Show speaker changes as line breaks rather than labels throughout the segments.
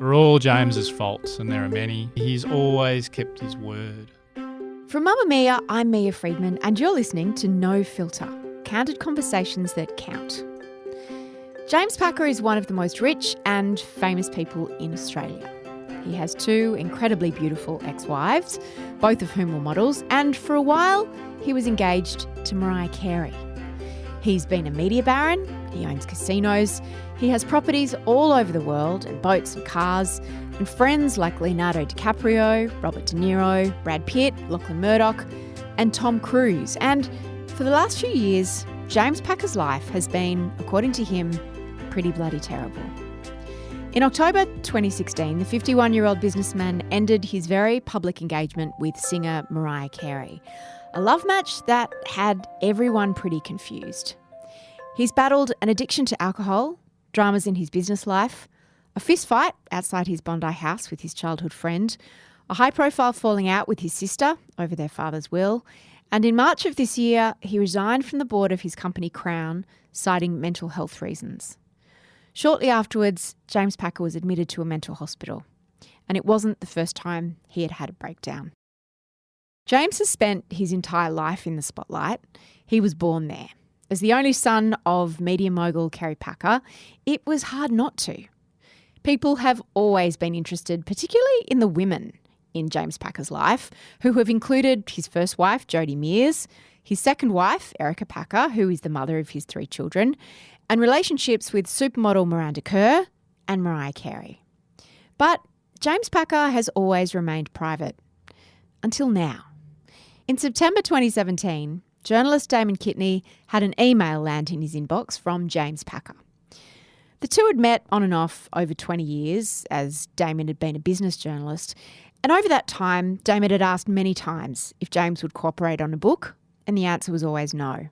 For all James's faults, and there are many, he's always kept his word.
From Mamma Mia, I'm Mia Friedman, and you're listening to No Filter, candid conversations that count. James Packer is one of the most rich and famous people in Australia. He has 2 incredibly beautiful ex-wives, both of whom were models, and for a while he was engaged to Mariah Carey. He's been a media baron, he owns casinos, he has properties all over the world and boats and cars, and friends like Leonardo DiCaprio, Robert De Niro, Brad Pitt, Lachlan Murdoch, and Tom Cruise. And for the last few years, James Packer's life has been, according to him, pretty bloody terrible. In October 2016, the 51-year-old businessman ended his very public engagement with singer Mariah Carey, a love match that had everyone pretty confused. He's battled an addiction to alcohol, dramas in his business life, a fist fight outside his Bondi house with his childhood friend, a high-profile falling out with his sister over their father's will, and in March of this year, he resigned from the board of his company Crown, citing mental health reasons. Shortly afterwards, James Packer was admitted to a mental hospital, and it wasn't the first time he had had a breakdown. James has spent his entire life in the spotlight. He was born there. As the only son of media mogul Kerry Packer, it was hard not to. People have always been interested, particularly in the women in James Packer's life, who have included his first wife, Jodie Mears, his second wife, Erica Packer, who is the mother of his 3 children, and relationships with supermodel Miranda Kerr and Mariah Carey. But James Packer has always remained private. Until now. In September 2017, journalist Damon Kitney had an email land in his inbox from James Packer. The two had met on and off over 20 years, as Damon had been a business journalist, and over that time, Damon had asked many times if James would cooperate on a book, and the answer was always no.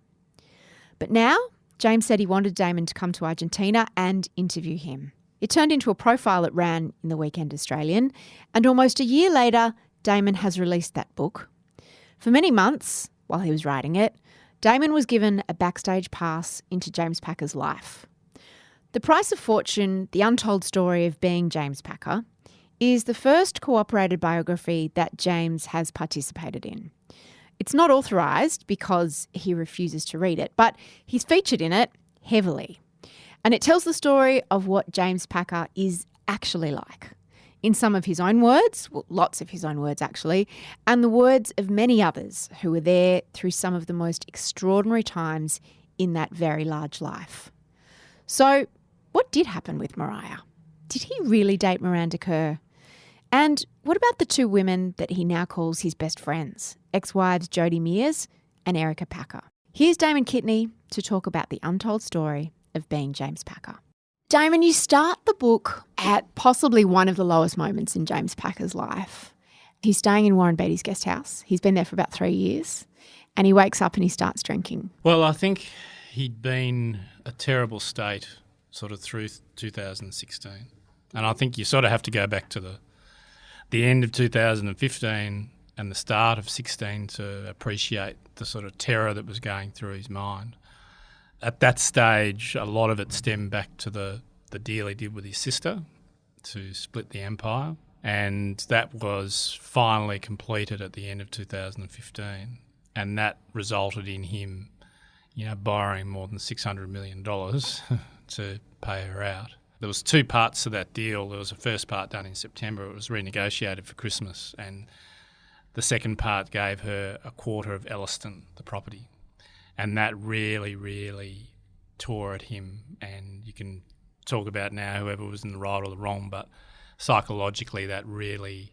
But now, James said he wanted Damon to come to Argentina and interview him. It turned into a profile that ran in the Weekend Australian, and almost a year later, Damon has released that book. For many months, while he was writing it, Damon was given a backstage pass into James Packer's life. The Price of Fortune, the untold story of being James Packer, is the first cooperated biography that James has participated in. It's not authorised because he refuses to read it, but he's featured in it heavily. And it tells the story of what James Packer is actually like. In some of his own words, well, lots of his own words actually, and the words of many others who were there through some of the most extraordinary times in that very large life. So, what did happen with Mariah? Did he really date Miranda Kerr? And what about the 2 women that he now calls his best friends, ex-wives Jodie Mears and Erica Packer? Here's Damon Kitney to talk about the untold story of being James Packer. Damon, you start the book at possibly one of the lowest moments in James Packer's life. He's staying in Warren Beatty's guest house. He's been there for about 3 years, and he wakes up and he starts drinking.
Well, I think he'd been a terrible state sort of through 2016. And I think you sort of have to go back to the end of 2015 and the start of 16 to appreciate the sort of terror that was going through his mind. At that stage, a lot of it stemmed back to the deal he did with his sister to split the empire, and that was finally completed at the end of 2015, and that resulted in him, borrowing more than $600 million to pay her out. There was 2 parts to that deal. There was a first part done in September. It was renegotiated for Christmas, and the second part gave her a quarter of Elliston, the property. And that really, really tore at him. And you can talk about now whoever was in the right or the wrong, but psychologically that really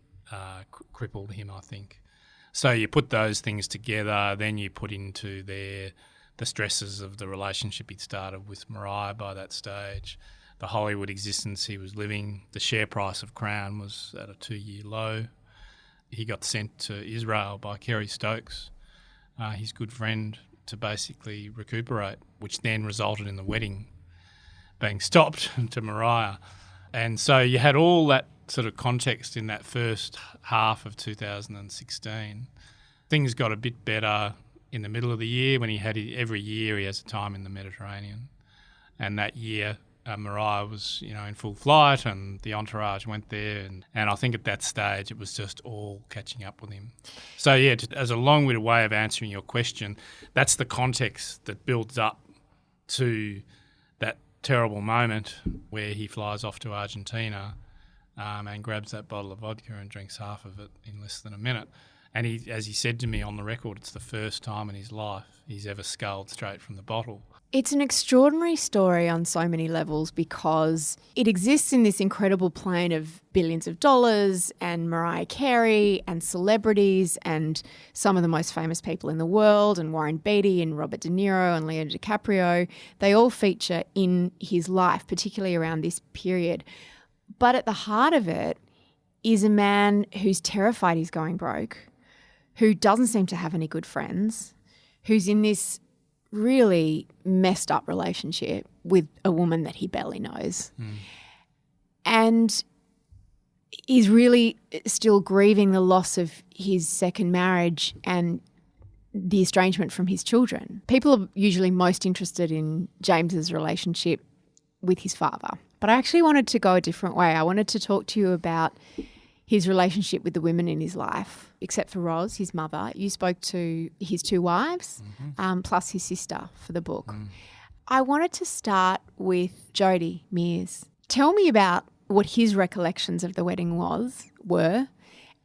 crippled him, I think. So you put those things together, then you put into there the stresses of the relationship he'd started with Mariah by that stage, the Hollywood existence he was living. The share price of Crown was at a 2-year low. He got sent to Israel by Kerry Stokes, his good friend, to basically recuperate, which then resulted in the wedding being stopped to Mariah. And so you had all that sort of context in that first half of 2016. Things got a bit better in the middle of the year when every year he has a time in the Mediterranean. And that year Mariah was, in full flight, and the entourage went there, and I think at that stage it was just all catching up with him. So yeah, as a long-winded way of answering your question, that's the context that builds up to that terrible moment where he flies off to Argentina and grabs that bottle of vodka and drinks half of it in less than a minute. And as he said to me on the record, it's the first time in his life he's ever sculled straight from the bottle.
It's an extraordinary story on so many levels because it exists in this incredible plane of billions of dollars and Mariah Carey and celebrities and some of the most famous people in the world, and Warren Beatty and Robert De Niro and Leonardo DiCaprio. They all feature in his life, particularly around this period. But at the heart of it is a man who's terrified he's going broke, who doesn't seem to have any good friends, who's in this really messed up relationship with a woman that he barely knows. And is really still grieving the loss of his second marriage and the estrangement from his children. People are usually most interested in James's relationship with his father. But I actually wanted to go a different way. I wanted to talk to you about his relationship with the women in his life, except for Roz, his mother. You spoke to his two wives, plus his sister for the book. I wanted to start with Jody Mears. Tell me about what his recollections of the wedding were,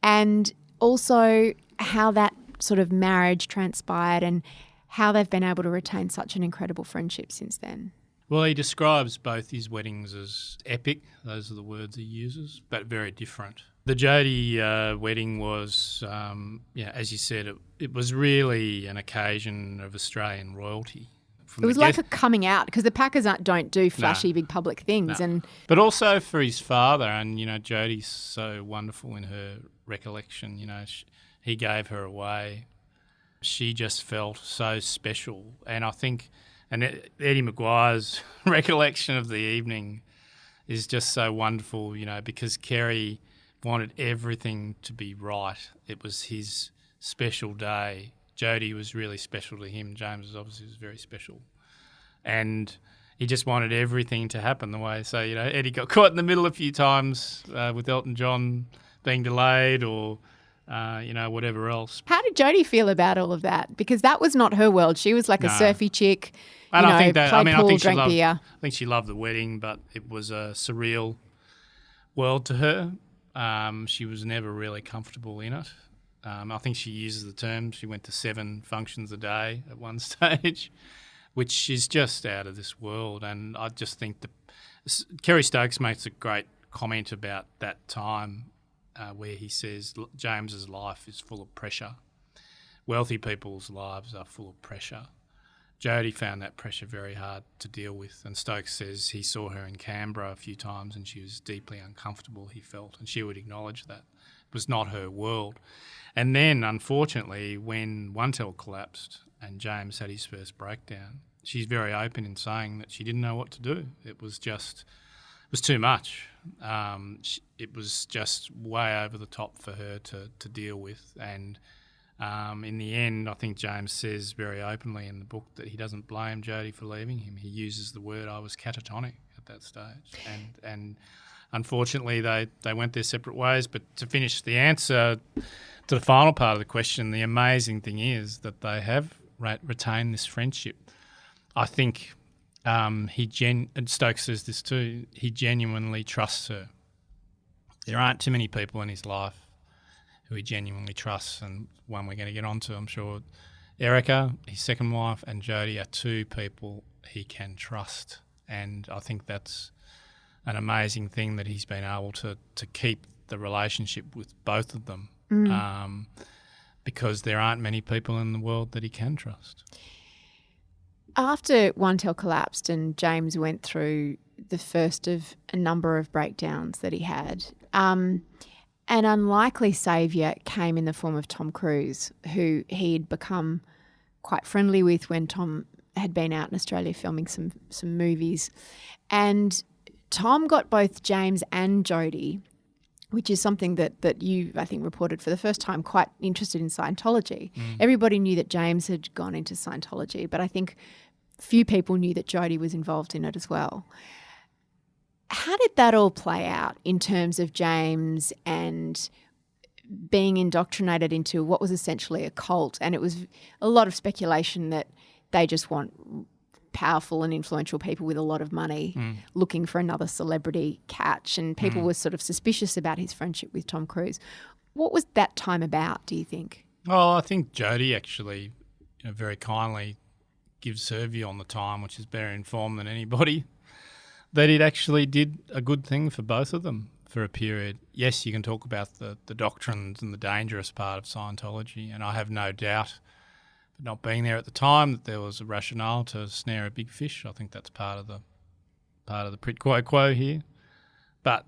and also how that sort of marriage transpired and how they've been able to retain such an incredible friendship since then.
Well, he describes both his weddings as epic, those are the words he uses, but very different. The Jody wedding was, as you said, it was really an occasion of Australian royalty.
It was like a coming out, because the Packers don't do flashy big public things.
No. But also for his father, and, Jodie's so wonderful in her recollection, he gave her away. She just felt so special. And I think, and Eddie Maguire's recollection of the evening is just so wonderful, because Kerry wanted everything to be right. It was his special day. Jodie was really special to him. James obviously was very special. And he just wanted everything to happen the way. So, Eddie got caught in the middle a few times with Elton John being delayed or, whatever else.
How did Jodie feel about all of that? Because that was not her world. She was like a surfy chick, played pool, drank beer.
I think she loved the wedding, but it was a surreal world to her. She was never really comfortable in it. I think she uses the term, she went to 7 functions a day at one stage, which is just out of this world. And I just think Kerry Stokes makes a great comment about that time where he says James's life is full of pressure. Wealthy people's lives are full of pressure. Jodie found that pressure very hard to deal with, and Stokes says he saw her in Canberra a few times and she was deeply uncomfortable, he felt, and she would acknowledge that. It was not her world. And then, unfortunately, when Untold collapsed and James had his first breakdown, she's very open in saying that she didn't know what to do. It was too much. It was just way over the top for her to deal with. And in the end, I think James says very openly in the book that he doesn't blame Jodie for leaving him. He uses the word, I was catatonic at that stage. And unfortunately, they went their separate ways. But to finish the answer to the final part of the question, the amazing thing is that they have retained this friendship. I think and Stokes says this too, he genuinely trusts her. There aren't too many people in his life who he genuinely trusts, and one we're going to get onto, I'm sure. Erica, his second wife, and Jodie are 2 people he can trust, and I think that's an amazing thing that he's been able to keep the relationship with both of them, because there aren't many people in the world that he can trust.
After Untold collapsed and James went through the first of a number of breakdowns that he had, an unlikely saviour came in the form of Tom Cruise, who he'd become quite friendly with when Tom had been out in Australia filming some movies. And Tom got both James and Jodie, which is something that you, I think, reported for the first time, quite interested in Scientology. Everybody knew that James had gone into Scientology, but I think few people knew that Jodie was involved in it as well. How did that all play out in terms of James and being indoctrinated into what was essentially a cult? And it was a lot of speculation that they just want powerful and influential people with a lot of money looking for another celebrity catch, and people were sort of suspicious about his friendship with Tom Cruise. What was that time about, do you think?
Well, I think Jodie actually very kindly gives her view on the time, which is better informed than anybody, that it actually did a good thing for both of them for a period. Yes, you can talk about the doctrines and the dangerous part of Scientology, and I have no doubt, but not being there at the time, that there was a rationale to snare a big fish. I think that's part of the quid pro quo here. But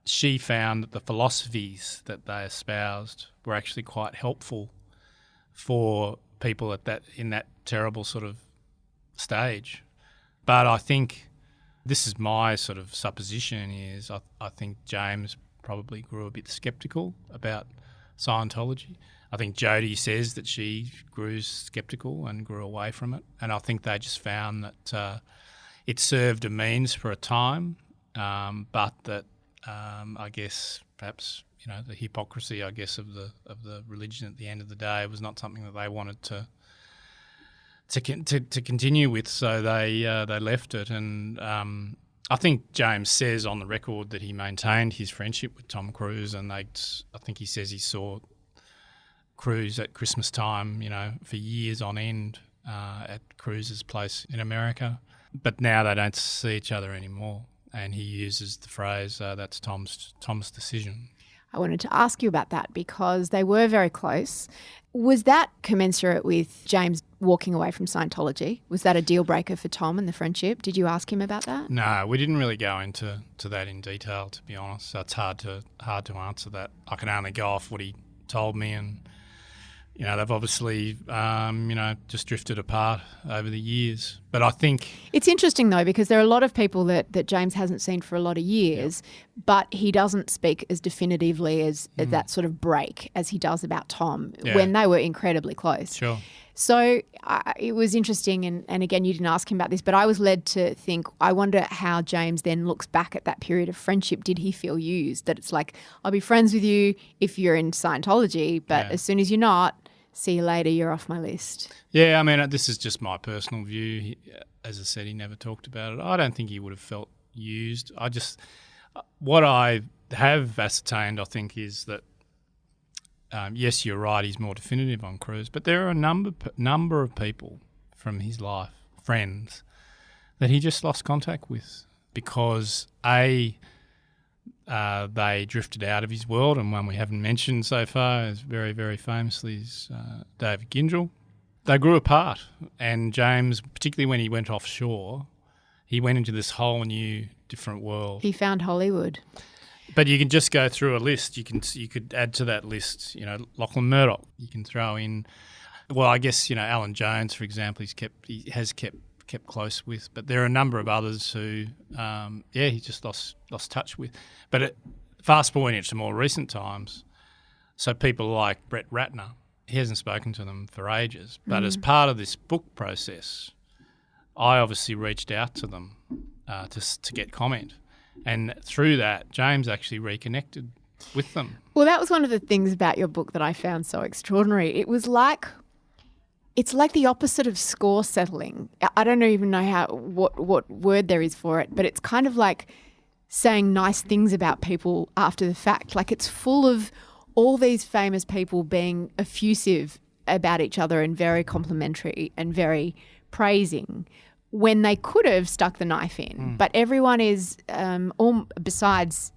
she found that the philosophies that they espoused were actually quite helpful for people in that terrible sort of stage. But I think this is my sort of supposition is I think James probably grew a bit sceptical about Scientology. I think Jodie says that she grew sceptical and grew away from it, and I think they just found that it served a means for a time, but that I guess perhaps the hypocrisy, I guess, of the religion at the end of the day was not something that they wanted to continue with, so they left it. And I think James says on the record that he maintained his friendship with Tom Cruise, and I think he says he saw Cruise at Christmas time, for years on end at Cruise's place in America. But now they don't see each other anymore, and he uses the phrase, "That's Tom's decision."
I wanted to ask you about that because they were very close. Was that commensurate with James walking away from Scientology? Was that a deal breaker for Tom and the friendship? Did you ask him about that?
No, we didn't really go into that in detail, to be honest. So it's hard to answer that. I can only go off what he told me, and they've obviously just drifted apart over the years. But I think
it's interesting though, because there are a lot of people that James hasn't seen for a lot of years, but he doesn't speak as definitively as that sort of break as he does about Tom when they were incredibly close.
Sure.
So it was interesting, and again, you didn't ask him about this, but I was led to think, I wonder how James then looks back at that period of friendship. Did he feel used? That it's like, I'll be friends with you if you're in Scientology, but as soon as you're not, see you later, you're off my list.
Yeah, I mean, this is just my personal view. As I said, he never talked about it. I don't think he would have felt used. What I have ascertained, I think, is that yes, you're right, he's more definitive on Cruise, but there are a number of people from his life, friends, that he just lost contact with because they drifted out of his world, and one we haven't mentioned so far is very, very famously is David Gyngell. They grew apart, and James, particularly when he went offshore, he went into this whole new, different world.
He found Hollywood.
But you can just go through a list. You could add to that list, Lachlan Murdoch. You can throw in, well, I guess Alan Jones, for example, he has kept close with. But there are a number of others who, he just lost touch with. But fast forwarding it to more recent times, so people like Brett Ratner, he hasn't spoken to them for ages. But as part of this book process, I obviously reached out to them to get comment. And through that, James actually reconnected with them.
Well, that was one of the things about your book that I found so extraordinary. It's like the opposite of score settling. I don't even know what word there is for it, but it's kind of like saying nice things about people after the fact. Like, it's full of all these famous people being effusive about each other and very complimentary and very praising, when they could have stuck the knife in. But everyone is, besides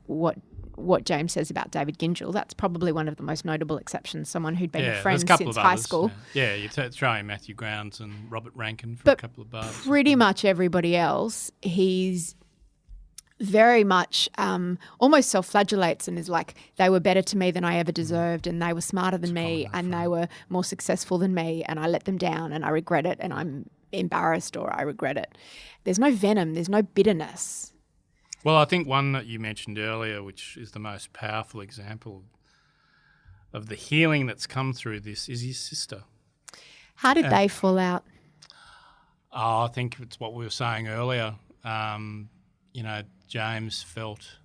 what James says about David Gyngell, that's probably one of the most notable exceptions, someone who'd been a friend since high school.
Yeah, you're throwing Matthew Grounds and Robert Rankin for a couple of bars.
Pretty much everybody else, he's very much almost self-flagellates and is like, they were better to me than I ever deserved, and they were smarter than me, and they were more successful than me, and I let them down, and I regret it, and I'm embarrassed, or I regret it. There's no venom, there's no bitterness.
Well, I think one that you mentioned earlier, which is the most powerful example of the healing that's come through this, is his sister.
How did they fall out?
I think it's what we were saying earlier. James felt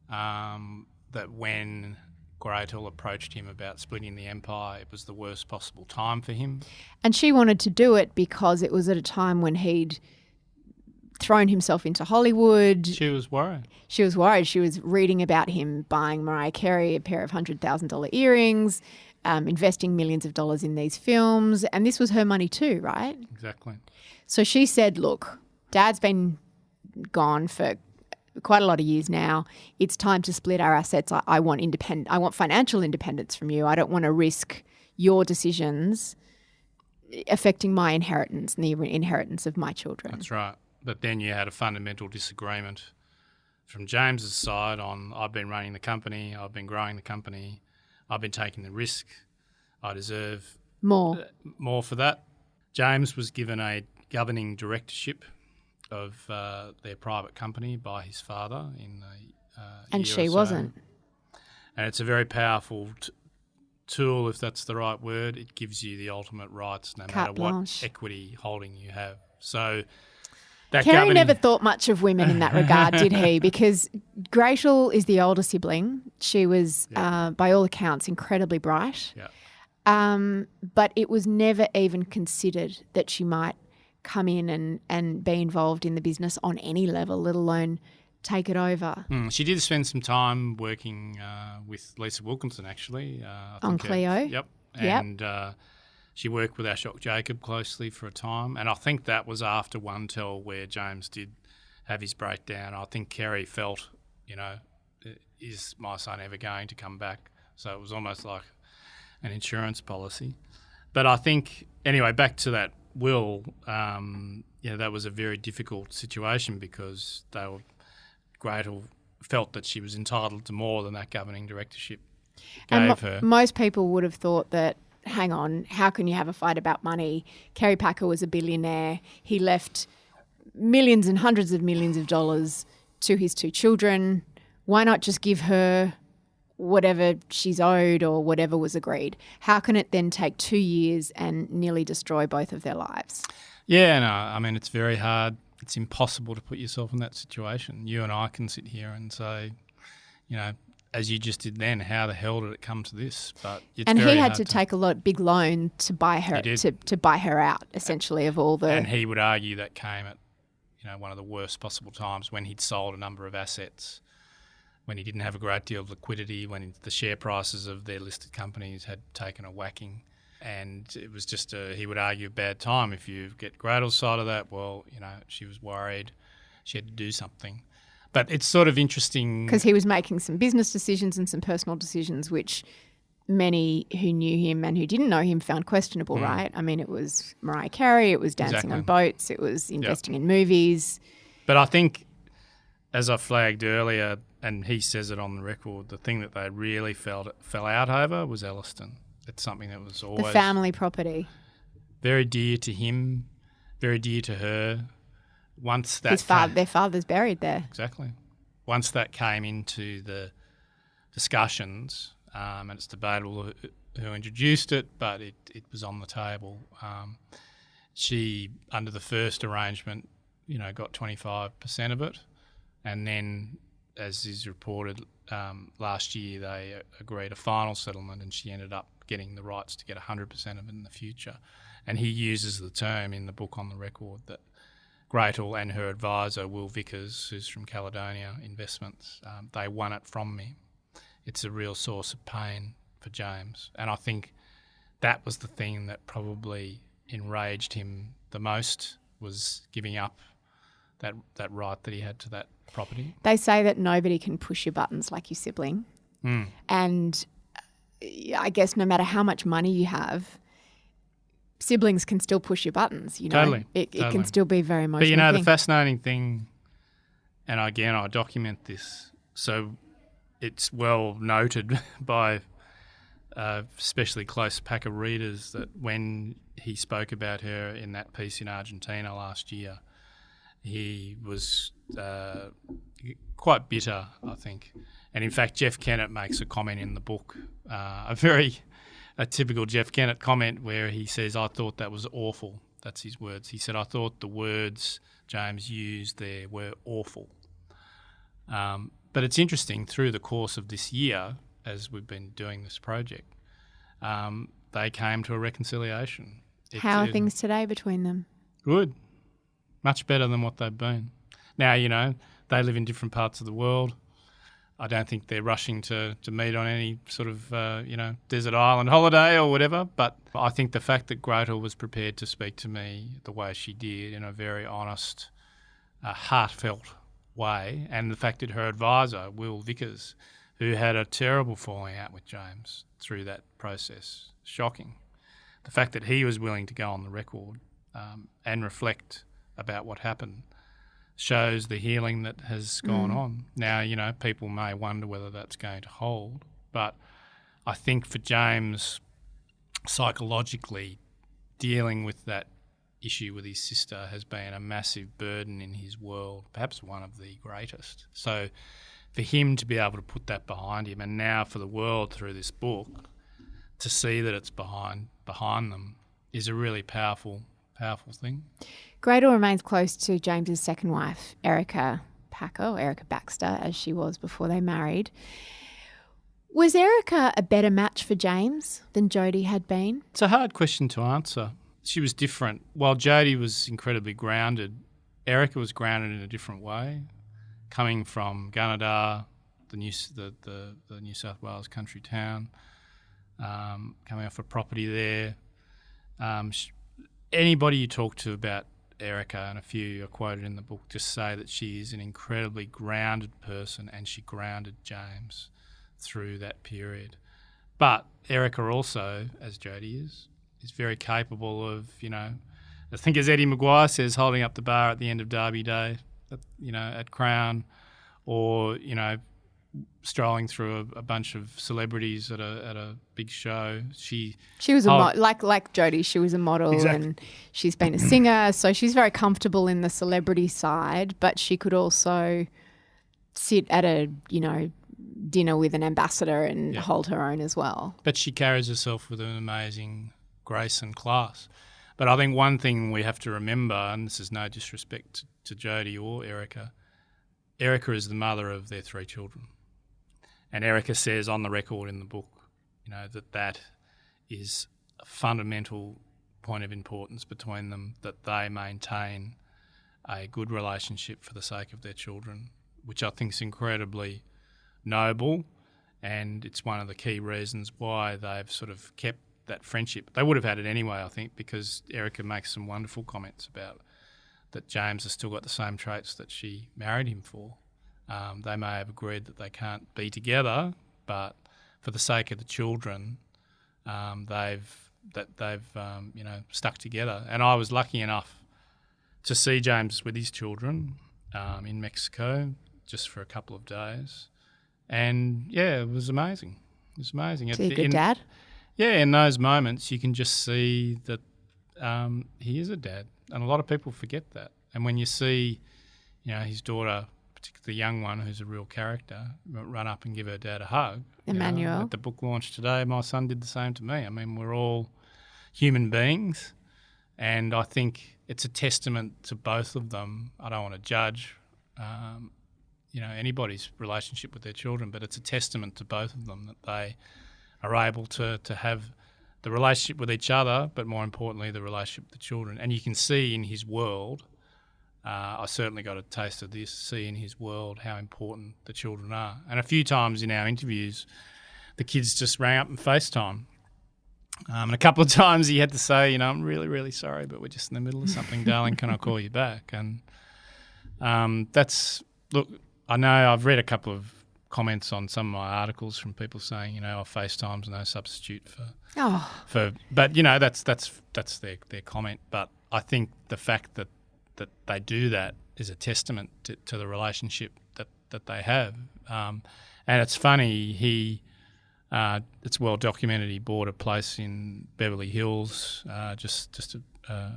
that when Gretel approached him about splitting the empire, it was the worst possible time for him.
And she wanted to do it because it was at a time when he'd thrown himself into Hollywood.
She was worried.
She was worried. She was reading about him buying Mariah Carey a pair of $100,000 earrings, investing millions of dollars in these films. And this was her money too, right?
Exactly.
So she said, look, Dad's been gone for quite a lot of years now. It's time to split our assets. I want financial independence from you. I don't want to risk your decisions affecting my inheritance and the inheritance of my children.
That's right. But then you had a fundamental disagreement from James's side on, I've been running the company, I've been growing the company, I've been taking the risk, I deserve
more
for that. James was given a governing directorship of their private company by his father in a
and
year
she
or so.
wasn't.
And it's a very powerful tool, if that's the right word. It gives you the ultimate rights no matter what equity holding you have. So that
Kerry never thought much of women in that regard, did he? Because Gretel is the older sibling. She was, by all accounts, incredibly bright.
Yeah.
But it was never even considered that she might come in and be involved in the business on any level, let alone take it over.
She did spend some time working with Lisa Wilkinson, actually.
On Cleo?
Yep. And she worked with Ashok Jacob closely for a time. And I think that was after Untold where James did have his breakdown. I think Kerry felt, is my son ever going to come back? So it was almost like an insurance policy. But I think, anyway, back to that will, that was a very difficult situation because Gretel felt that she was entitled to more than that governing directorship gave her.
Most people would have thought that, hang on, how can you have a fight about money? Kerry Packer was a billionaire. He left millions and hundreds of millions of dollars to his two children. Why not just give her whatever she's owed or whatever was agreed? How can it then take 2 years and nearly destroy both of their lives?
Yeah, no, I mean, it's very hard. It's impossible to put yourself in that situation. You and I can sit here and say, as you just did then, how the hell did it come to this? But
and he had to take a big loan to buy her to buy her out, essentially, of all the.
And he would argue that came at one of the worst possible times when he'd sold a number of assets, when he didn't have a great deal of liquidity, when the share prices of their listed companies had taken a whacking. And it was just he would argue a bad time. If you get Gretel's side of that, well, she was worried. She had to do something. But it's sort of interesting.
Because he was making some business decisions and some personal decisions which many who knew him and who didn't know him found questionable, right? I mean, it was Mariah Carey, it was dancing on boats, it was investing in movies.
But I think, as I flagged earlier, and he says it on the record, the thing that they really fell out over was Elliston. It's something that was always...
The family property.
Very dear to him, very dear to her. Once that
their father's buried there.
Exactly. Once that came into the discussions, and it's debatable who introduced it, but it was on the table. She, under the first arrangement, got 25% of it, and then, as is reported, last year they agreed a final settlement, and she ended up getting the rights to get 100% of it in the future. And he uses the term in the book on the record that Gretel and her advisor, Will Vickers, who's from Caledonia Investments, they won it from me. It's a real source of pain for James. And I think that was the thing that probably enraged him the most, was giving up that right that he had to that property.
They say that nobody can push your buttons like your sibling. And I guess no matter how much money you have, siblings can still push your buttons,
Totally.
It can still be very emotional.
But the fascinating thing, and again I document this, so it's well noted by especially close Packer readers, that when he spoke about her in that piece in Argentina last year, he was quite bitter, I think. And in fact, Jeff Kennett makes a comment in the book, a typical Jeff Kennett comment, where he says, I thought that was awful. That's his words. He said, I thought the words James used there were awful. But it's interesting, through the course of this year, as we've been doing this project, they came to a reconciliation.
How are things today between them?
Good. Much better than what they've been. Now, they live in different parts of the world. I don't think they're rushing to meet on any sort of, desert island holiday or whatever. But I think the fact that Gretel was prepared to speak to me the way she did, in a very honest, heartfelt way, and the fact that her advisor, Will Vickers, who had a terrible falling out with James through that process, shocking. The fact that he was willing to go on the record and reflect about what happened shows the healing that has gone on. Now, people may wonder whether that's going to hold, but I think for James, psychologically, dealing with that issue with his sister has been a massive burden in his world, perhaps one of the greatest. So for him to be able to put that behind him, and now for the world through this book to see that it's behind them, is a really powerful thing.
Gretel remains close to James's second wife, Erica Baxter, as she was before they married. Was Erica a better match for James than Jodie had been?
It's a hard question to answer. She was different. While Jodie was incredibly grounded, Erica was grounded in a different way, coming from Gunnedah, the New South Wales country town, coming off a property there. Anybody you talk to about Erica, and a few are quoted in the book, just say that she is an incredibly grounded person, and she grounded James through that period. But Erica also, as Jodie is very capable of, I think as Eddie Maguire says, holding up the bar at the end of Derby Day, at Crown, or, strolling through a bunch of celebrities at a big show. She was
like Jodie, she was a model.
Exactly.
And she's been a singer, so she's very comfortable in the celebrity side, but she could also sit at a, dinner with an ambassador and hold her own as well.
But she carries herself with an amazing grace and class. But I think one thing we have to remember, and this is no disrespect to Jodie or Erica is the mother of their 3 children. And Erica says on the record in the book, that is a fundamental point of importance between them, that they maintain a good relationship for the sake of their children, which I think is incredibly noble, and it's one of the key reasons why they've sort of kept that friendship. They would have had it anyway, I think, because Erica makes some wonderful comments about that James has still got the same traits that she married him for. They may have agreed that they can't be together, but for the sake of the children, they've stuck together. And I was lucky enough to see James with his children in Mexico just for a couple of days, and it was amazing. It was amazing.
Is he a good dad?
Yeah, in those moments you can just see that he is a dad, and a lot of people forget that. And when you see, his daughter, particularly the young one, who's a real character, run up and give her dad a hug.
Emmanuel.
At the book launch today, my son did the same to me. I mean, we're all human beings, and I think it's a testament to both of them. I don't want to judge, anybody's relationship with their children, but it's a testament to both of them that they are able to have the relationship with each other, but more importantly, the relationship with the children. And you can see in his world, I certainly got a taste of this, see in his world how important the children are. And a few times in our interviews, the kids just rang up and FaceTime. And a couple of times he had to say, I'm really, really sorry, but we're just in the middle of something, darling, can I call you back? And I know I've read a couple of comments on some of my articles from people saying, FaceTime's no substitute for but that's their comment. But I think the fact that they do that is a testament to the relationship that they have. And it's funny, it's well documented. He bought a place in Beverly Hills just a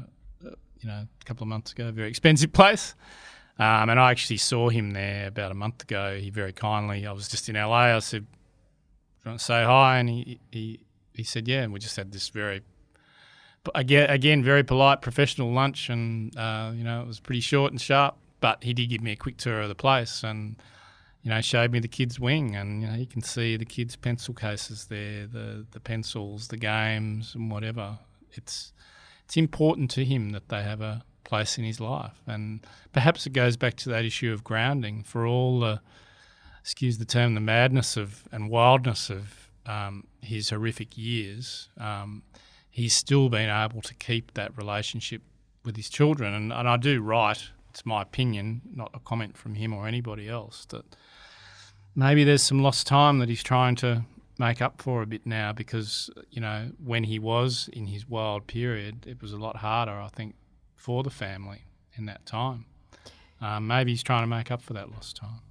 couple of months ago, a very expensive place. And I actually saw him there about a month ago. He very kindly, I was just in LA, I said, do you want to say hi? And he said, yeah. And we just had this very polite, professional lunch, and, it was pretty short and sharp, but he did give me a quick tour of the place. And showed me the kids' wing, and you can see the kids' pencil cases there, the pencils, the games, and whatever. It's important to him that they have a place in his life, and perhaps it goes back to that issue of grounding. For all the, excuse the term, the madness and wildness of his horrific years, he's still been able to keep that relationship with his children. And I do write, it's my opinion, not a comment from him or anybody else, that maybe there's some lost time that he's trying to make up for a bit now, because, when he was in his wild period, it was a lot harder, I think, for the family in that time. Maybe he's trying to make up for that lost time.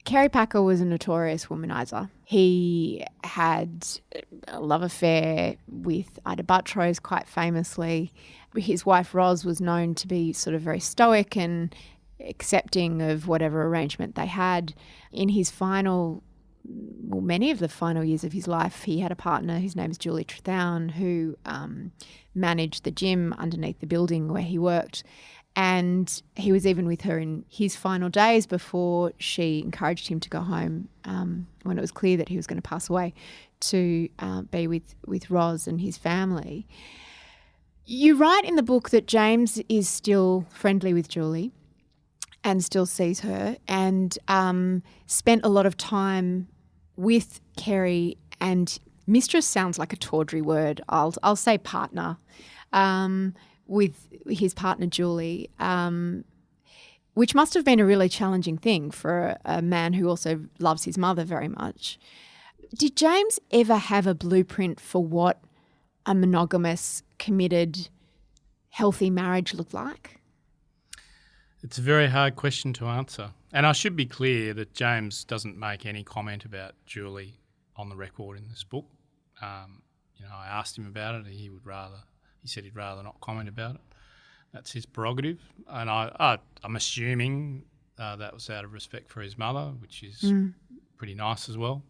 Kerry Packer was a notorious womanizer. He had a love affair with Ida Buttrose, quite famously. His wife Roz was known to be sort of very stoic and accepting of whatever arrangement they had. In his many of the final years of his life, he had a partner whose name is Julie Trethown, who managed the gym underneath the building where he worked. And he was even with her in his final days before she encouraged him to go home when it was clear that he was going to pass away, to be with Roz and his family. You write in the book that James is still friendly with Julie and still sees her, and spent a lot of time with Kerry, and mistress sounds like a tawdry word. I'll say partner. With his partner Julie, which must have been a really challenging thing for a man who also loves his mother very much. Did James ever have a blueprint for what a monogamous, committed, healthy marriage looked like?
It's a very hard question to answer. And I should be clear that James doesn't make any comment about Julie on the record in this book. I asked him about it. He said he'd rather not comment about it. That's his prerogative. And I'm assuming that was out of respect for his mother, which is pretty nice as well.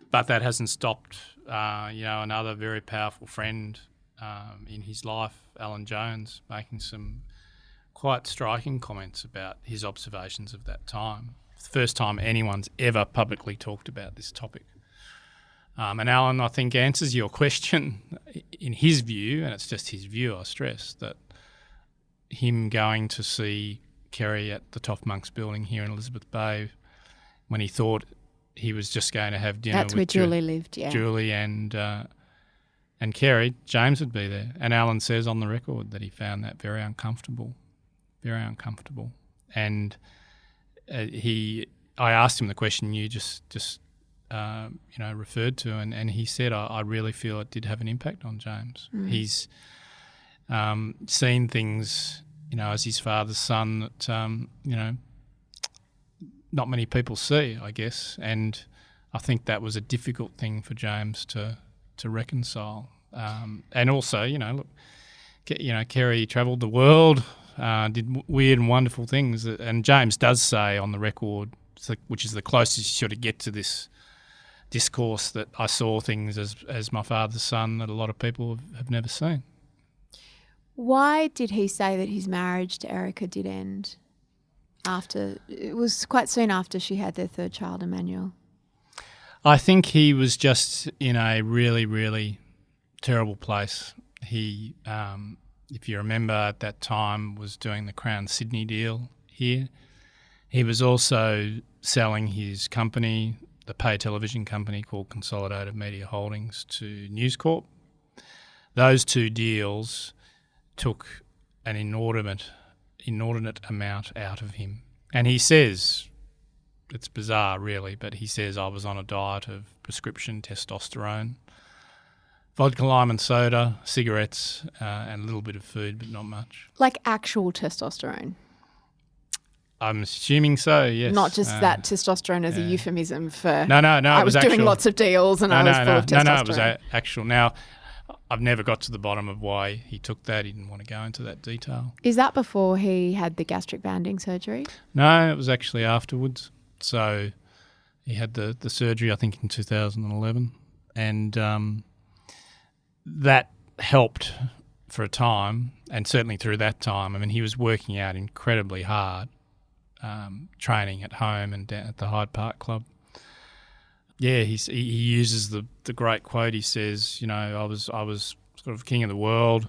But that hasn't stopped, another very powerful friend in his life, Alan Jones, making some quite striking comments about his observations of that time. It's the first time anyone's ever publicly talked about this topic. And Alan, I think, answers your question in his view, and it's just his view, I stress, that him going to see Kerry at the Toff Monks building here in Elizabeth Bay when he thought he was just going to have dinner
That's
with
where Julie lived, yeah.
Julie and Kerry, James would be there. And Alan says on the record that he found that very uncomfortable. And I asked him the question you just referred to, and he said, I really feel it did have an impact on James. He's seen things, as his father's son that, not many people see, I guess. And I think that was a difficult thing for James to reconcile. And also, Kerry travelled the world, did weird and wonderful things. And James does say on the record, which is the closest you sort of get to this discourse, that I saw things as my father's son that a lot of people have never seen.
Why did he say that his marriage to Erica did end it was quite soon after she had their third child, Emmanuel?
I think he was just in a really, really terrible place. He, if you remember at that time, was doing the Crown Sydney deal here. He was also selling his company, the pay television company called Consolidated Media Holdings, to News Corp. Those two deals took an inordinate amount out of him. And he says, it's bizarre really, but he says, I was on a diet of prescription testosterone, vodka, lime and soda, cigarettes, and a little bit of food, but not much.
Like actual testosterone?
I'm assuming so, yes.
Not just that testosterone as a euphemism for
No,
I was doing lots of deals and I was full of testosterone.
No, it was actual. Now, I've never got to the bottom of why he took that. He didn't want to go into that detail.
Is that before he had the gastric banding surgery?
No, it was actually afterwards. So he had the surgery, I think, in 2011. And that helped for a time, and certainly through that time. I mean, he was working out incredibly hard, training at home and down at the Hyde Park Club. Yeah, he uses the great quote. He says, I was sort of king of the world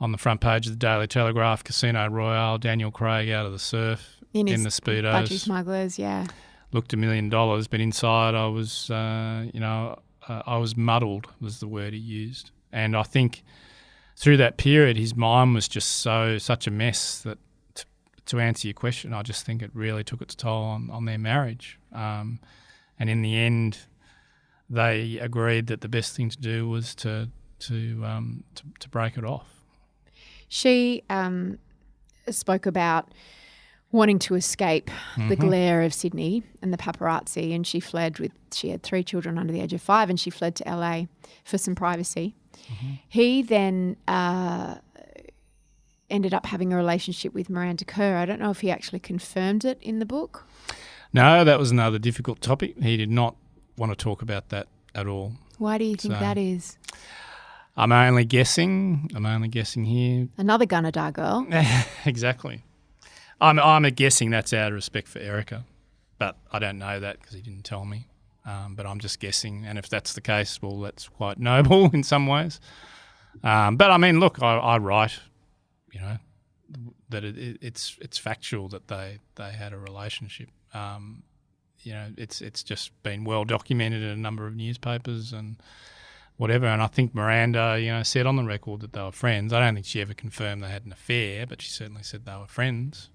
on the front page of the Daily Telegraph, Casino Royale, Daniel Craig out of the surf in the Speedos.
Budgie smugglers, yeah.
Looked $1 million, but inside I was, I was muddled was the word he used. And I think through that period, his mind was just such a mess that, to answer your question, I just think it really took its toll on their marriage. And in the end, they agreed that the best thing to do was to break it off.
She spoke about wanting to escape the glare of Sydney and the paparazzi, and she had 3 children under the age of 5, and she fled to LA for some privacy. He then ended up having a relationship with Miranda Kerr. I don't know if he actually confirmed it in the book.
No, that was another difficult topic. He did not want to talk about that at all.
Why do you think that is?
I'm only guessing here.
Another Gunnedah girl.
Exactly. I'm guessing that's out of respect for Erica, but I don't know that because he didn't tell me. But I'm just guessing, and if that's the case, well, that's quite noble in some ways. But I mean, look, I write, that it's factual that they had a relationship. It's just been well documented in a number of newspapers and whatever. And I think Miranda, said on the record that they were friends. I don't think she ever confirmed they had an affair, but she certainly said they were friends.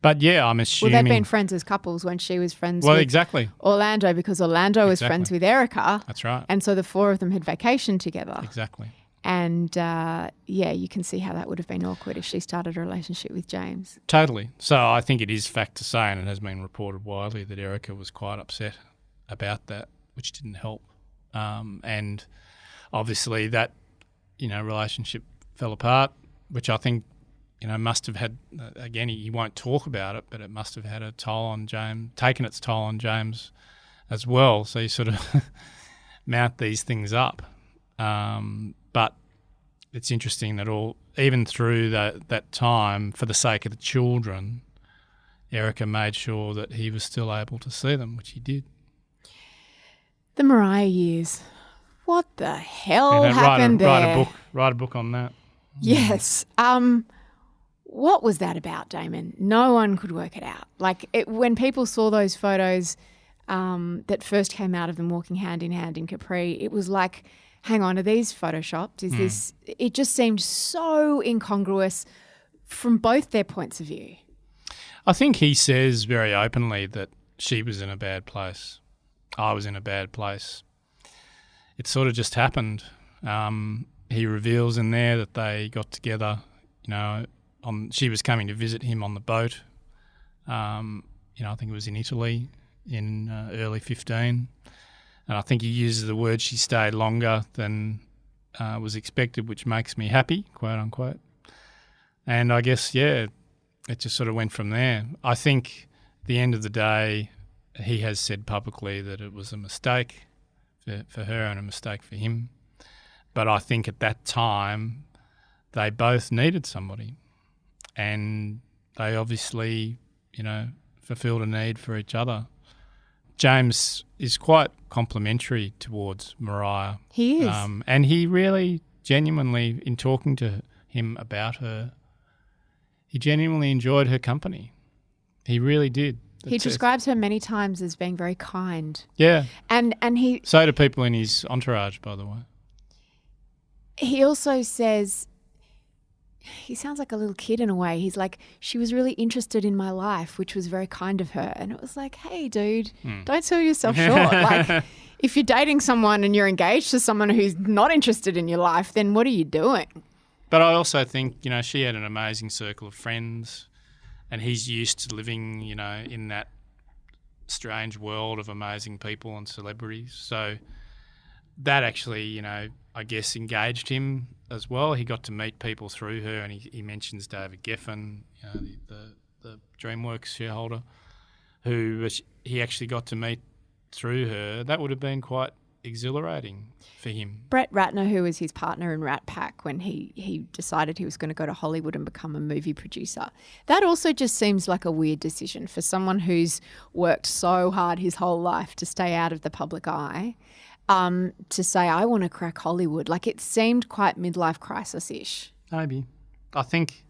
But yeah, I'm assuming.
Well, they've been friends as couples when she was friends with
exactly.
Orlando, because Orlando was friends with Erica.
That's right.
And so the 4 of them had vacationed together.
Exactly.
And you can see how that would have been awkward if she started a relationship with James.
Totally. So I think it is fact to say, and it has been reported widely, that Erica was quite upset about that, which didn't help. And obviously that, relationship fell apart, which I think, must have had, again, he won't talk about it, but it must have had taken its toll on James as well. So you sort of mount these things up. But it's interesting that even through that time, for the sake of the children, Erica made sure that he was still able to see them, which he did.
The Mariah years. What the hell happened there?
Write a book on that.
Yes. What was that about, Damon? No one could work it out. When people saw those photos that first came out of them walking hand in hand in Capri, it was like, hang on, are these photoshopped? Is this? It just seemed so incongruous from both their points of view.
I think he says very openly that she was in a bad place. I was in a bad place. It sort of just happened. He reveals in there that they got together, she was coming to visit him on the boat. I think it was in Italy in early 15. And I think he uses the word she stayed longer than was expected, which makes me happy, quote unquote. And I guess, it just sort of went from there. I think at the end of the day, he has said publicly that it was a mistake for her and a mistake for him. But I think at that time, they both needed somebody. And they obviously, fulfilled a need for each other. James is quite complimentary towards Mariah.
He is.
And he really genuinely, in talking to him about her, he genuinely enjoyed her company. He really did.
He describes her many times as being very kind.
Yeah.
And he...
So do people in his entourage, by the way.
He also says... He sounds like a little kid in a way. He's like, she was really interested in my life, which was very kind of her. And it was like, hey, dude, don't sell yourself short. If you're dating someone and you're engaged to someone who's not interested in your life, then what are you doing?
But I also think, she had an amazing circle of friends and he's used to living, in that strange world of amazing people and celebrities. So that actually, I guess engaged him as well. He got to meet people through her, and he mentions David Geffen, the DreamWorks shareholder, who he actually got to meet through her. That would have been quite exhilarating for him.
Brett Ratner, who was his partner in Rat Pack when he decided he was going to go to Hollywood and become a movie producer. That also just seems like a weird decision for someone who's worked so hard his whole life to stay out of the public eye, to say, I want to crack Hollywood. Like, it seemed quite midlife crisis-ish.
Maybe. I think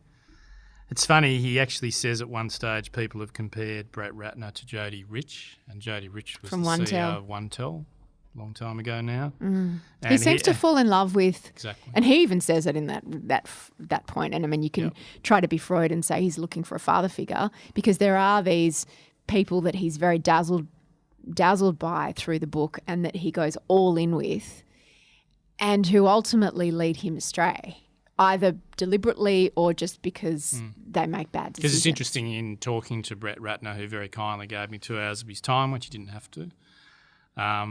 it's funny, he actually says at one stage people have compared Brett Ratner to Jody Rich, and Jody Rich was
From
the
Untold.
CEO of Untold a long time ago now. And
He seems to fall in love with,
Exactly.
and he even says it in that point. And I mean, you can try to be Freud and say he's looking for a father figure, because there are these people that he's very dazzled by through the book and that he goes all in with, and who ultimately lead him astray, either deliberately or just because they make bad decisions.
Because it's interesting, in talking to Brett Ratner, who very kindly gave me 2 hours of his time, which he didn't have to. I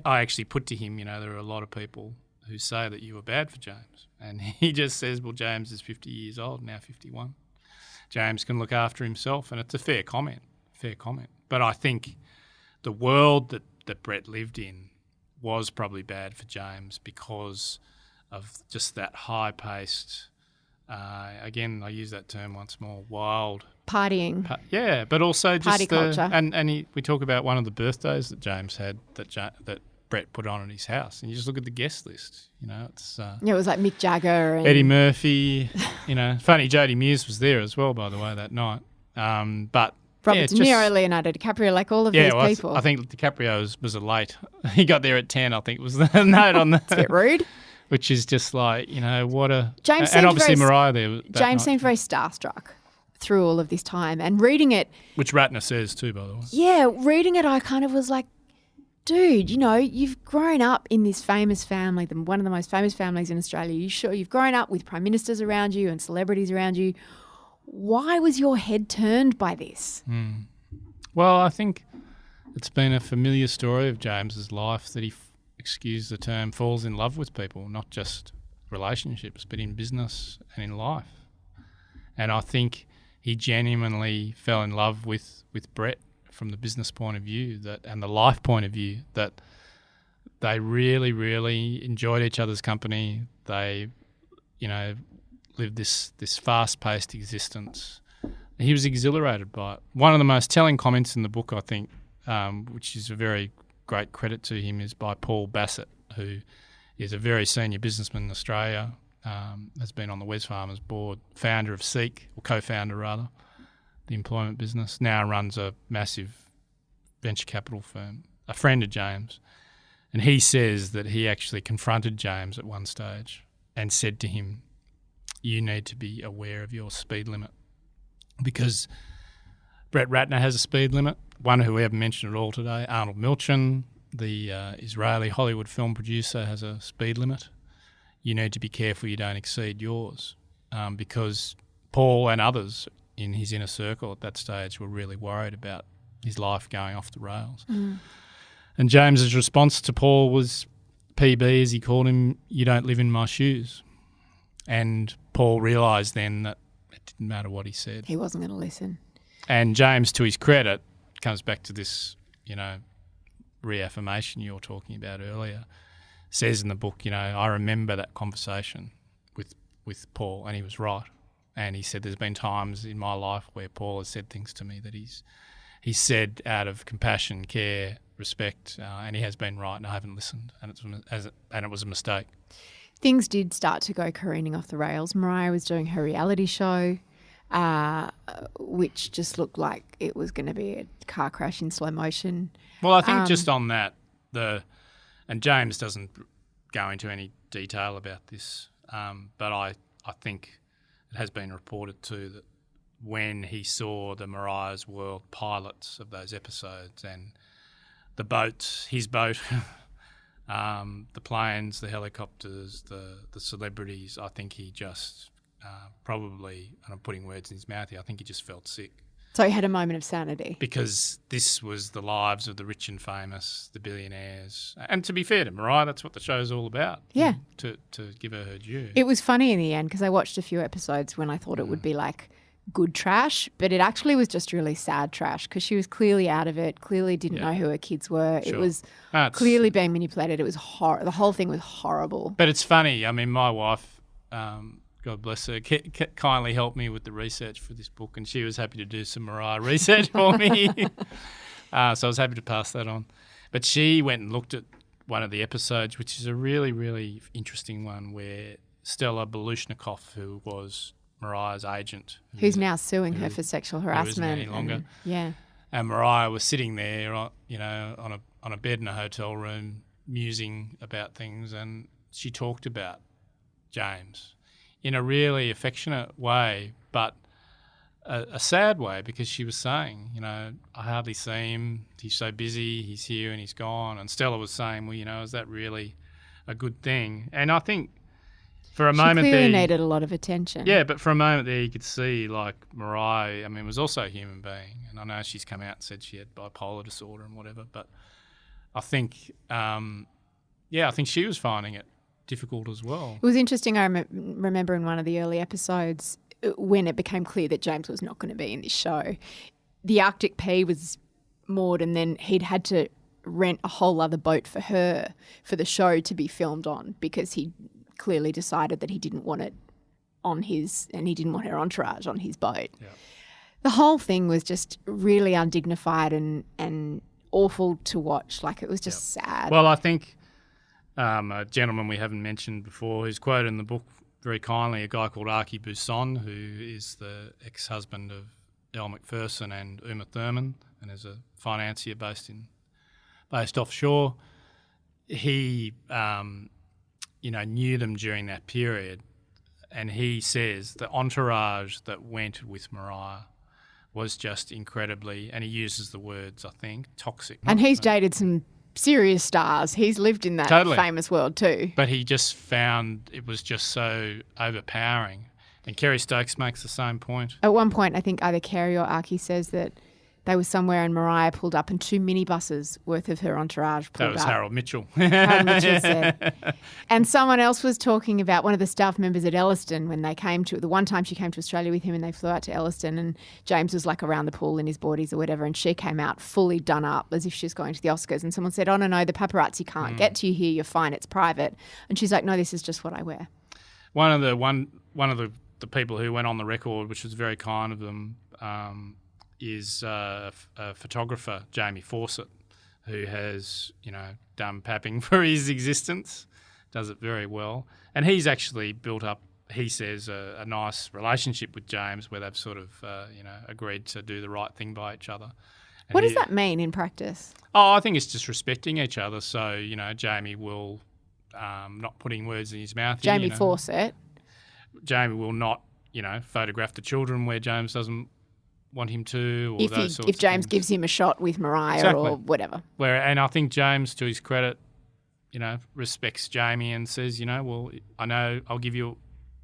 actually put to him, there are a lot of people who say that you were bad for James. And he just says, well, James is 50 years old, now 51. James can look after himself, and it's a fair comment. But I think the world that Brett lived in was probably bad for James because of just that high-paced, again, I use that term once more, wild.
Partying.
But also just
Party culture.
And we talk about one of the birthdays that James had that Brett put on at his house, and you just look at the guest list. It's
It was like Mick Jagger and
Eddie Murphy. Funny, Jodie Mears was there as well, by the way, that night. But
Robert De Niro, Leonardo DiCaprio, like all of these people.
I think DiCaprio was a late. He got there at 10, I think was the note on the.
It's a bit rude.
Which is just like, what a...
James
and
seemed
obviously
very,
Mariah there.
James seemed very starstruck through all of this time. And reading it...
Which Ratner says too, by the way.
Yeah, reading it, I kind of was like, dude, you've grown up in this famous family, one of the most famous families in Australia. You've grown up with prime ministers around you and celebrities around you. Why was your head turned by this?
Well, I think it's been a familiar story of James's life that he... excuse the term, falls in love with people, not just relationships, but in business and in life. And I think he genuinely fell in love with Brett from the business point of view and the life point of view, that they really, really enjoyed each other's company. They, lived this fast-paced existence. And he was exhilarated by it. One of the most telling comments in the book, I think, which is a very great credit to him, is by Paul Bassett, who is a very senior businessman in Australia, has been on the Wesfarmers board, founder of Seek, or co-founder rather, the employment business, now runs a massive venture capital firm, a friend of James. And he says that he actually confronted James at one stage and said to him, you need to be aware of your speed limit, because Brett Ratner has a speed limit. One who we haven't mentioned at all today, Arnold Milchan, the Israeli Hollywood film producer, has a speed limit. You need to be careful you don't exceed yours, because Paul and others in his inner circle at that stage were really worried about his life going off the rails. And James's response to Paul was PB, as he called him, you don't live in my shoes. And Paul realised then that it didn't matter what he said.
He wasn't going to listen.
And James, to his credit, comes back to this, reaffirmation you were talking about earlier, says in the book, I remember that conversation with Paul, and he was right. And he said there's been times in my life where Paul has said things to me that he's said out of compassion, care, respect, and he has been right, and I haven't listened, and it was a mistake.
Things did start to go careening off the rails. Mariah was doing her reality show, which just looked like it was going to be a car crash in slow motion.
Well, I think just on that, and James doesn't go into any detail about this, but I think it has been reported too that when he saw the Mariah's World pilots of those episodes and the boats, his boat, the planes, the helicopters, the celebrities, I think he just probably, and I'm putting words in his mouth here, I think he just felt sick.
So he had a moment of sanity.
Because this was the lives of the rich and famous, the billionaires. And to be fair to Mariah, that's what the show's all about.
Yeah.
To give her due.
It was funny in the end because I watched a few episodes when I thought it would be like good trash, but it actually was just really sad trash because she was clearly out of it, clearly didn't know who her kids were. It was clearly being manipulated. It was the whole thing was horrible.
But it's funny. I mean, my wife, God bless her, kindly helped me with the research for this book, and she was happy to do some Mariah research for me. So I was happy to pass that on. But she went and looked at one of the episodes, which is a really, really interesting one, where Stella Belushnikov, who was Mariah's agent,
who's now suing her for sexual harassment,
who isn't any longer.
And
Mariah was sitting there, on a bed in a hotel room, musing about things, and she talked about James in a really affectionate way, but a sad way, because she was saying, I hardly see him. He's so busy. He's here and he's gone. And Stella was saying, well, is that really a good thing? And I think for a moment
clearly
there,
needed a lot of attention.
Yeah, but for a moment there, you could see like Mariah. I mean, was also a human being, and I know she's come out and said she had bipolar disorder and whatever. But I think, I think she was finding it difficult as well.
It was interesting. I remember in one of the early episodes when it became clear that James was not going to be in this show, the Arctic P was moored, and then he'd had to rent a whole other boat for her for the show to be filmed on, because he clearly decided that he didn't want it on his, and he didn't want her entourage on his boat. Yeah. The whole thing was just really undignified and awful to watch. Like, it was just sad.
Well, I think a gentleman we haven't mentioned before, who's quoted in the book very kindly, a guy called Archie Busson, who is the ex-husband of Elle Macpherson and Uma Thurman, and is a financier based offshore. He, knew them during that period, and he says the entourage that went with Mariah was just incredibly, and he uses the words, I think, toxic.
And he's dated some serious stars. He's lived in that famous world too.
But he just found it was just so overpowering. And Kerry Stokes makes the same point.
At one point, I think either Kerry or Archie says that they were somewhere and Mariah pulled up and 2 minibuses worth of her entourage pulled up.
That was Harold Mitchell.
Harold Mitchell said. And someone else was talking about one of the staff members at Elliston when they came to, the one time she came to Australia with him and they flew out to Elliston, and James was like around the pool in his boardies or whatever, and she came out fully done up as if she was going to the Oscars, and someone said, oh, no, the paparazzi can't get to you here, you're fine, it's private. And she's like, no, this is just what I wear.
One of the people who went on the record, which was very kind of them, is a photographer, Jamie Fawcett, who has, done papping for his existence, does it very well. And he's actually built up, he says, a nice relationship with James, where they've sort of, agreed to do the right thing by each other. And
what does that mean in practice?
Oh, I think it's just respecting each other. So, Jamie will, not putting words in his mouth.
Jamie Fawcett.
Jamie will not, photograph the children where James doesn't want him to, or
if James gives him a shot with Mariah or whatever.
And I think James, to his credit, respects Jamie and says, well, I know I'll give you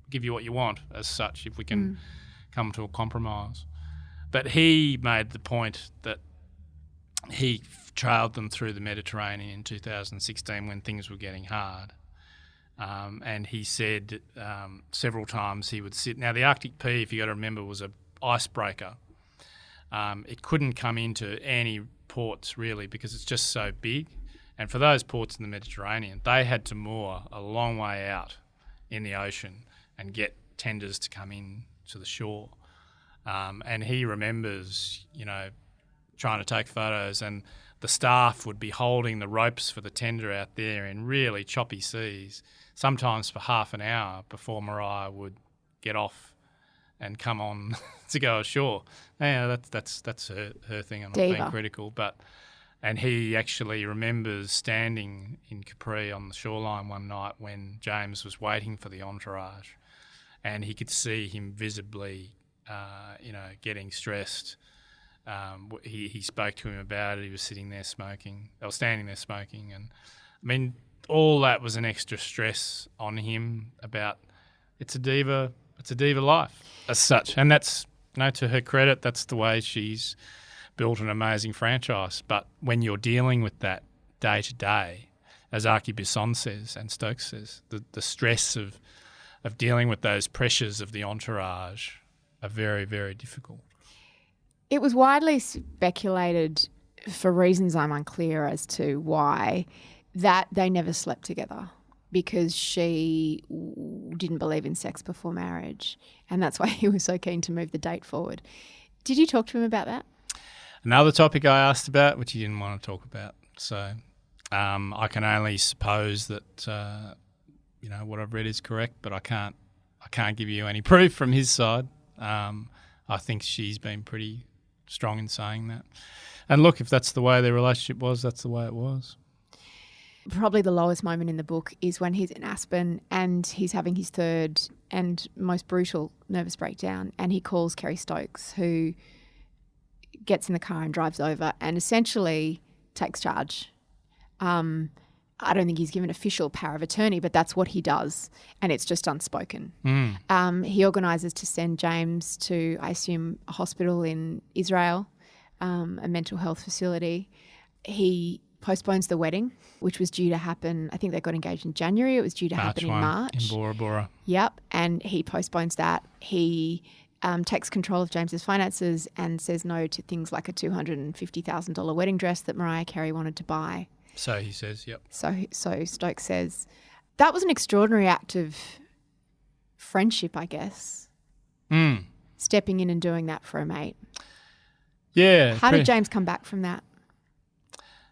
what you want as such if we can come to a compromise. But he made the point that he trailed them through the Mediterranean in 2016 when things were getting hard. And he said several times he would sit. Now, the Arctic P, if you got to remember, was an icebreaker. It couldn't come into any ports really because it's just so big. And for those ports in the Mediterranean, they had to moor a long way out in the ocean and get tenders to come in to the shore. And he remembers, trying to take photos, and the staff would be holding the ropes for the tender out there in really choppy seas, sometimes for half an hour before Mariah would get off and come on to go ashore. Yeah, that's her thing. I'm not being critical, and he actually remembers standing in Capri on the shoreline one night when James was waiting for the entourage, and he could see him visibly, getting stressed. He spoke to him about it. He was sitting there smoking. They were standing there smoking, and I mean, all that was an extra stress on him about it's a diva life as such. And that's, to her credit, that's the way she's built an amazing franchise. But when you're dealing with that day to day, as Archie Bisson says and Stokes says, the stress of dealing with those pressures of the entourage, very, very difficult.
It was widely speculated, for reasons I'm unclear as to why, that they never slept together because she didn't believe in sex before marriage, and that's why he was so keen to move the date forward. Did you talk to him about that?
Another topic I asked about, which he didn't want to talk about. So I can only suppose that what I've read is correct, but I can't give you any proof from his side. I think she's been pretty strong in saying that. And look, if that's the way their relationship was, that's the way it was.
Probably the lowest moment in the book is when he's in Aspen and he's having his third and most brutal nervous breakdown, and he calls Kerry Stokes, who gets in the car and drives over and essentially takes charge. I don't think he's given official power of attorney, but that's what he does, and it's just unspoken. He organises to send James to, I assume, a hospital in Israel, a mental health facility. He postpones the wedding, which was due to happen, I think they got engaged in January. It was due to happen in March.
In Bora Bora.
Yep, and he postpones that. He takes control of James's finances and says no to things like a $250,000 wedding dress that Mariah Carey wanted to buy.
So he says, yep.
So Stokes says. That was an extraordinary act of friendship, I guess. Stepping in and doing that for a mate.
Yeah.
How did James come back from that?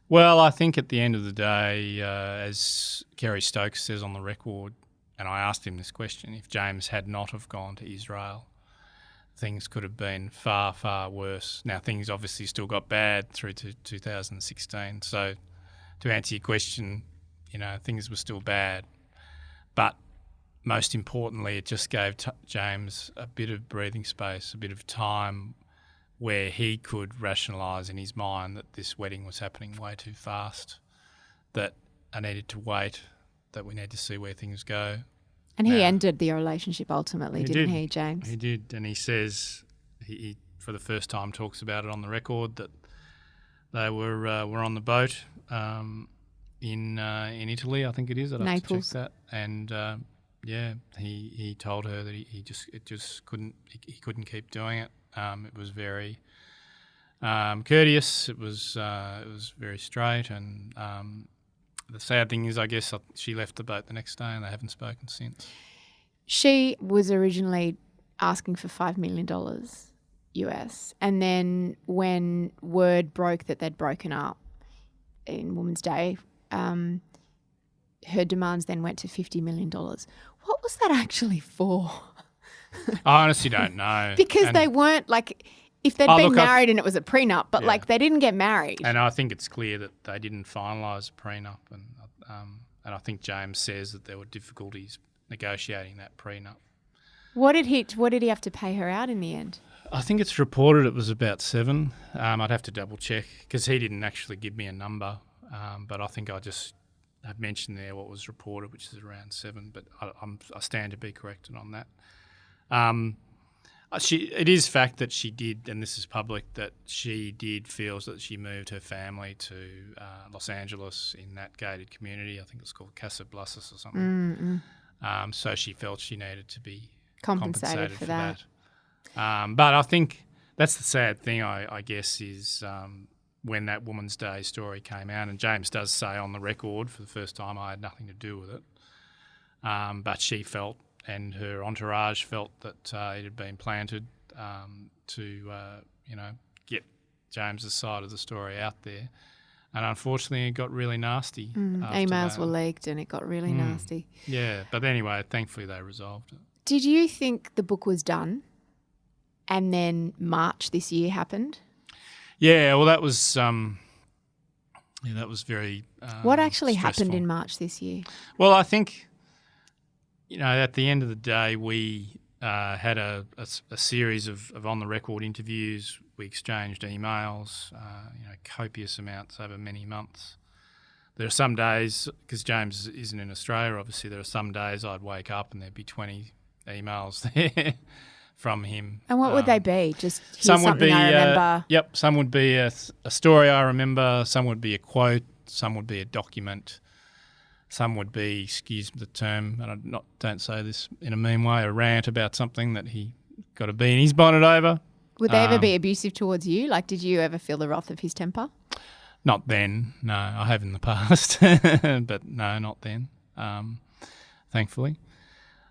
Well, I think at the end of the day, as Kerry Stokes says on the record, and I asked him this question, if James had not have gone to Israel, things could have been far, far worse. Now, things obviously still got bad through to 2016. So to answer your question, things were still bad. But most importantly, it just gave James a bit of breathing space, a bit of time where he could rationalise in his mind that this wedding was happening way too fast, that I needed to wait, that we need to see where things go.
And he ended the relationship ultimately, didn't he, James?
He did, and he says, he for the first time talks about it on the record, that they were on the boat in Italy, I think it is. I'd have to check that. And he told her that he couldn't keep doing it. It was very courteous. It was very straight, and the sad thing is, I guess she left the boat the next day, and they haven't spoken since.
She was originally asking for $5 million US, and then when word broke that they'd broken up in Women's Day, her demands then went to $50 million. What was that actually for?
I honestly don't know.
Because they weren't if they'd been married and it was a prenup, but they didn't get married.
And I think it's clear that they didn't finalise a prenup, and I think James says that there were difficulties negotiating that prenup.
What did he have to pay her out in the end?
I think it's reported it was about 7. I'd have to double check because he didn't actually give me a number, but I think I just have mentioned there what was reported, which is around 7. But I stand to be corrected on that. It is fact that she did, and this is public, that she did feel that she moved her family to Los Angeles in that gated community. I think it's called Casa Blasas or something. So she felt she needed to be compensated for that. But I think that's the sad thing, I guess, is when that Woman's Day story came out, and James does say on the record for the first time, I had nothing to do with it. But she felt, and her entourage felt, that it had been planted to get James's side of the story out there. And unfortunately, it got really nasty.
Emails were leaked and it got really nasty.
Yeah, but anyway, thankfully they resolved it.
Did you think the book was done and then March this year happened?
Yeah, well, that was very
what actually
stressful.
happened in March this year?
Well, I think, at the end of the day, we had a series of on-the-record interviews. We exchanged emails, copious amounts over many months. There are some days, because James isn't in Australia, obviously, there are some days I'd wake up and there'd be 20 emails there from him.
And what would they be? Just some would be, I remember?
Yep, some would be a story I remember, some would be a quote, some would be a document. Some would be, excuse the term, and I don't say this in a mean way, a rant about something that he got a bee in his bonnet over.
Would they ever be abusive towards you? Like, did you ever feel the wrath of his temper?
Not then, no. I have in the past, but no, not then, thankfully.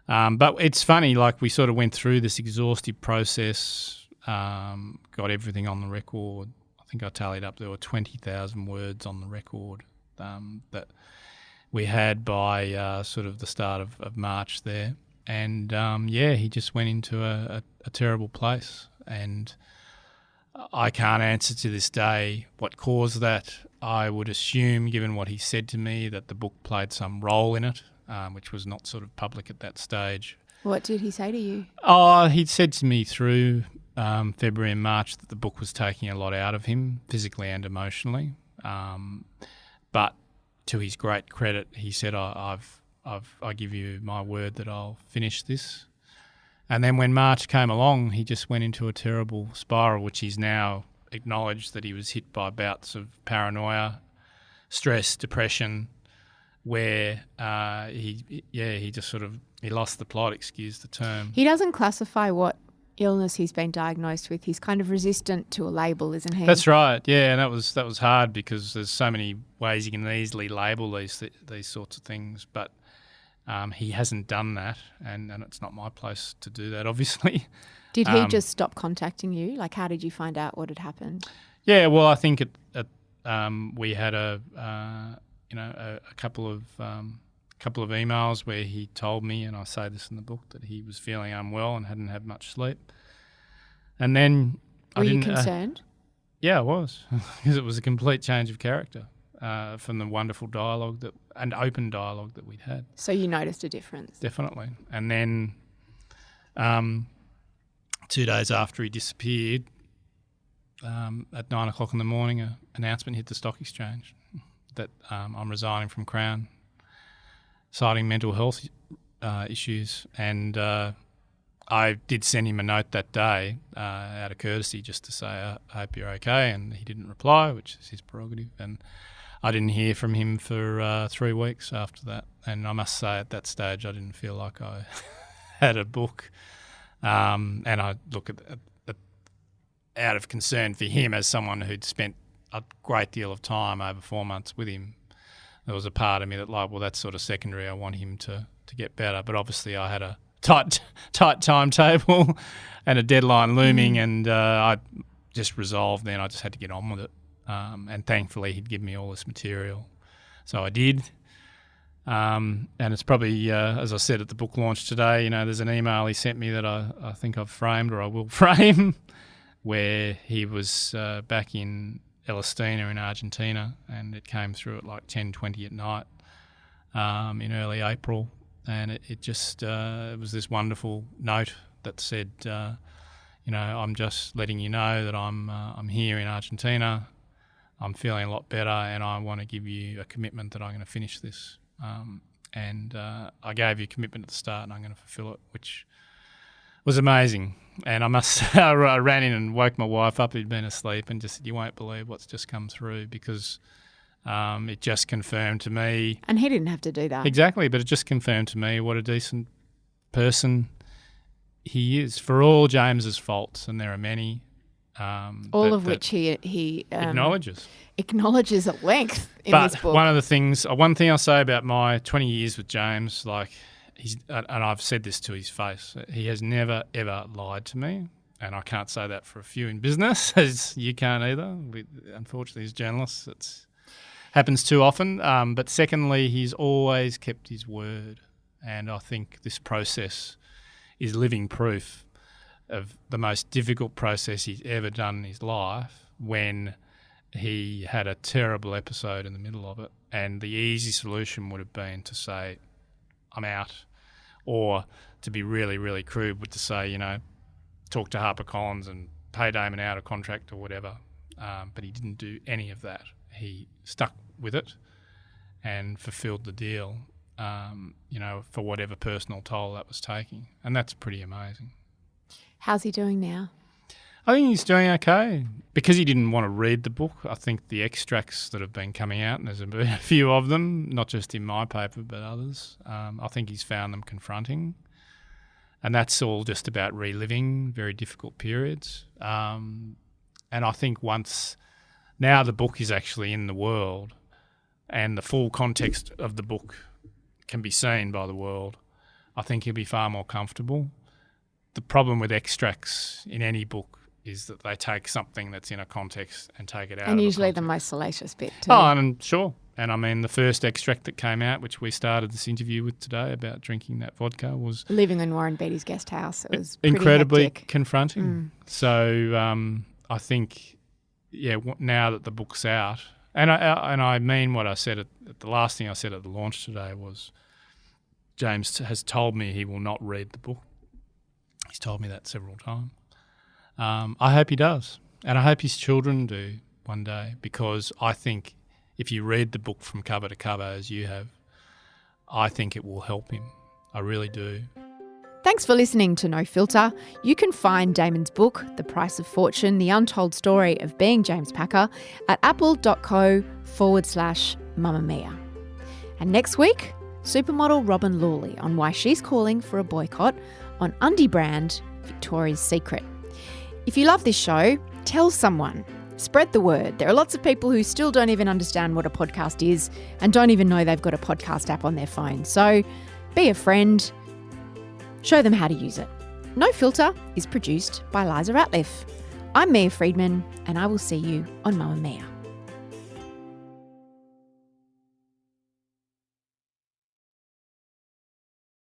But it's funny, like we sort of went through this exhaustive process, got everything on the record. I think I tallied up there were 20,000 words on the record that we had by sort of the start of March there. And, he just went into a terrible place. And I can't answer to this day what caused that. I would assume, given what he said to me, that the book played some role in it, which was not sort of public at that stage.
What did he say to you?
Oh, he'd said to me through February and March that the book was taking a lot out of him, physically and emotionally. But to his great credit, he said, I give you my word that I'll finish this. And then when March came along, he just went into a terrible spiral, which he's now acknowledged that he was hit by bouts of paranoia, stress, depression, where he just sort of he lost the plot, excuse the term.
He doesn't classify what illness he's been diagnosed with. He's kind of resistant to a label, isn't he?
That's right, yeah, and that was hard because there's so many ways you can easily label these sorts of things, but he hasn't done that, and it's not my place to do that, obviously.
Did he just stop contacting you? Like, how did you find out what had happened?
Yeah, well, I think we had a couple of emails where he told me, and I say this in the book, that he was feeling unwell and hadn't had much sleep. And then
Were you concerned?
Yeah, I was, because it was a complete change of character from the wonderful dialogue and open dialogue that we'd had.
So you noticed a difference?
Definitely. And then 2 days after he disappeared, at 9 o'clock in the morning, an announcement hit the stock exchange that I'm resigning from Crown, citing mental health issues. And I did send him a note that day out of courtesy just to say, I hope you're okay. And he didn't reply, which is his prerogative. And I didn't hear from him for 3 weeks after that. And I must say at that stage I didn't feel like I had a book. And I look at out of concern for him as someone who'd spent a great deal of time over 4 months with him, there was a part of me that like, well, that's sort of secondary. I want him to get better. But obviously I had a tight timetable and a deadline looming, and I just resolved then I just had to get on with it. And thankfully he'd given me all this material. So I did. And it's probably, as I said at the book launch today, there's an email he sent me that I think I've framed, or I will frame, where he was back in Elestina in Argentina, and it came through at like 10:20 at night in early April. And it just it was this wonderful note that said, I'm just letting you know that I'm here in Argentina. I'm feeling a lot better, and I want to give you a commitment that I'm going to finish this. And I gave you a commitment at the start, and I'm going to fulfil it, which was amazing. And I must say, I ran in and woke my wife up who'd been asleep and just said, you won't believe what's just come through, because it just confirmed to me.
And he didn't have to do that.
Exactly, but it just confirmed to me what a decent person he is, for all James's faults, and there are many.
All of which he
acknowledges
at length in this book.
One thing I'll say about my 20 years with James, like and I've said this to his face, he has never ever lied to me, and I can't say that for a few in business, as you can't either. Unfortunately, as journalists, it happens too often. But secondly, he's always kept his word, and I think this process is living proof of the most difficult process he's ever done in his life, when he had a terrible episode in the middle of it, and the easy solution would have been to say, I'm out, or to be really, really crude, would to say, talk to HarperCollins and pay Damon out a contract or whatever. But he didn't do any of that. He stuck with it and fulfilled the deal, for whatever personal toll that was taking. And that's pretty amazing.
How's he doing now?
I think he's doing okay. Because he didn't want to read the book, I think the extracts that have been coming out, and there's been a few of them, not just in my paper but others, I think he's found them confronting. And that's all just about reliving very difficult periods. And I think now the book is actually in the world and the full context of the book can be seen by the world, I think he'll be far more comfortable. The problem with extracts in any book is that they take something that's in a context and take it out
And
of
usually
the
the
context.
most salacious bit too.
Oh, and sure. And I mean, the first extract that came out, which we started this interview with today about drinking that vodka, was
Living in Warren Beatty's guest house. It was pretty
incredibly
hectic.
confronting. So I think, now that the book's out, and I mean what I said the last thing I said at the launch today was, James has told me he will not read the book. He's told me that several times. I hope he does, and I hope his children do one day, because I think if you read the book from cover to cover as you have, I think it will help him. I really do.
Thanks for listening to No Filter. You can find Damon's book, The Price of Fortune, The Untold Story of Being James Packer, at apple.co/Mamma Mia. And next week, supermodel Robin Lawley on why she's calling for a boycott on undie brand Victoria's Secret. If you love this show, tell someone. Spread the word. There are lots of people who still don't even understand what a podcast is and don't even know they've got a podcast app on their phone. So be a friend. Show them how to use it. No Filter is produced by Liza Ratliff. I'm Mia Friedman, and I will see you on Mamma Mia.